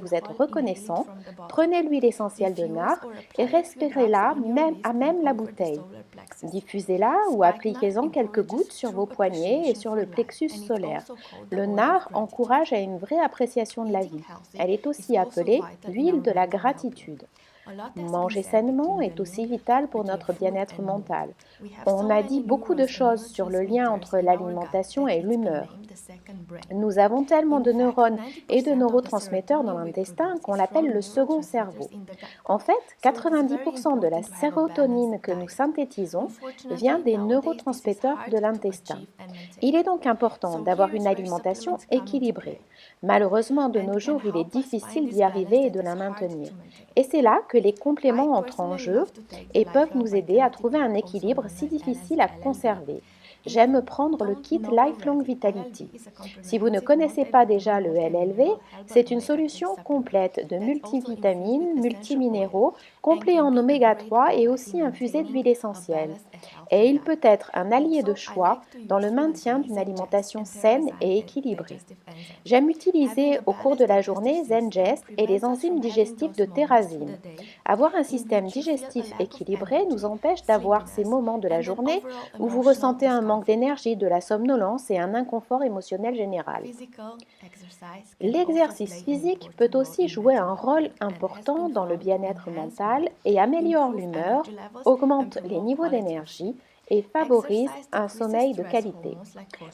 vous êtes reconnaissant, prenez l'huile essentielle de nard et respirez-la même à même la bouteille. Diffusez-la ou appliquez-en quelques gouttes sur vos poignets et sur le plexus solaire. Le nard encourage à une vraie appréciation de la vie. Elle est aussi appelée l'huile de la gratitude. Manger sainement est aussi vital pour notre bien-être mental. On a dit beaucoup de choses sur le lien entre l'alimentation et l'humeur. Nous avons tellement de neurones et de neurotransmetteurs dans l'intestin qu'on l'appelle le second cerveau. En fait, 90% de la sérotonine que nous synthétisons vient des neurotransmetteurs de l'intestin. Il est donc important d'avoir une alimentation équilibrée. Malheureusement, de nos jours, il est difficile d'y arriver et de la maintenir. Et c'est là que les compléments entrent en jeu et peuvent nous aider à trouver un équilibre si difficile à conserver. j'aime prendre le kit Lifelong Vitality. Si vous ne connaissez pas déjà le LLV, c'est une solution complète de multivitamines, multiminéraux, complet en oméga 3 et aussi infusé d'huile essentielle. Et il peut être un allié de choix dans le maintien d'une alimentation saine et équilibrée. J'aime utiliser au cours de la journée Zengest et les enzymes digestifs de Terrazine. Avoir un système digestif équilibré nous empêche d'avoir ces moments de la journée où vous ressentez un manque d'énergie, de la somnolence et un inconfort émotionnel général. L'exercice physique peut aussi jouer un rôle important dans le bien-être mental et améliore l'humeur, augmente les niveaux d'énergie et favorise un sommeil de qualité.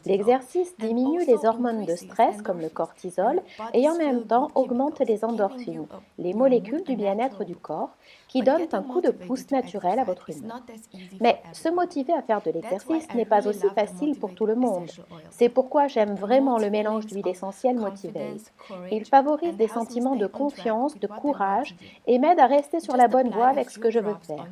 L'exercice diminue les hormones de stress comme le cortisol et en même temps augmente les endorphines, les molécules du bien-être du corps, qui donnent un coup de pouce naturel à votre humeur. Mais se motiver à faire de l'exercice n'est pas aussi facile pour tout le monde. C'est pourquoi j'aime vraiment le mélange d'huile essentielle Motivate. Il favorise des sentiments de confiance, de courage et m'aide à rester sur la bonne voie avec ce que je veux faire.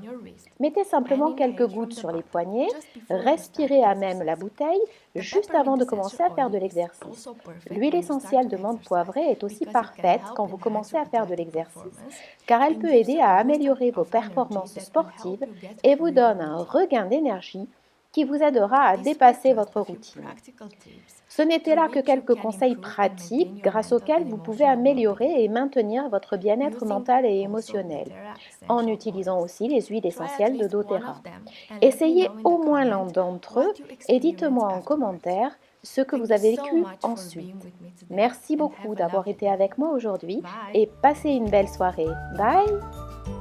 Mettez simplement quelques gouttes sur les poignets, respirez à même la bouteille juste avant de commencer à faire de l'exercice. L'huile essentielle de menthe poivrée est aussi parfaite quand vous commencez à faire de l'exercice, car elle peut aider à améliorer vos performances sportives et vous donne un regain d'énergie qui vous aidera à dépasser votre routine. Ce n'étaient là que quelques conseils pratiques grâce auxquels vous pouvez améliorer et maintenir votre bien-être mental et émotionnel, en utilisant aussi les huiles essentielles de doTERRA. Essayez au moins l'un d'entre eux et dites-moi en commentaire ce que vous avez vécu ensuite. Merci beaucoup d'avoir été avec moi aujourd'hui et passez une belle soirée. Bye!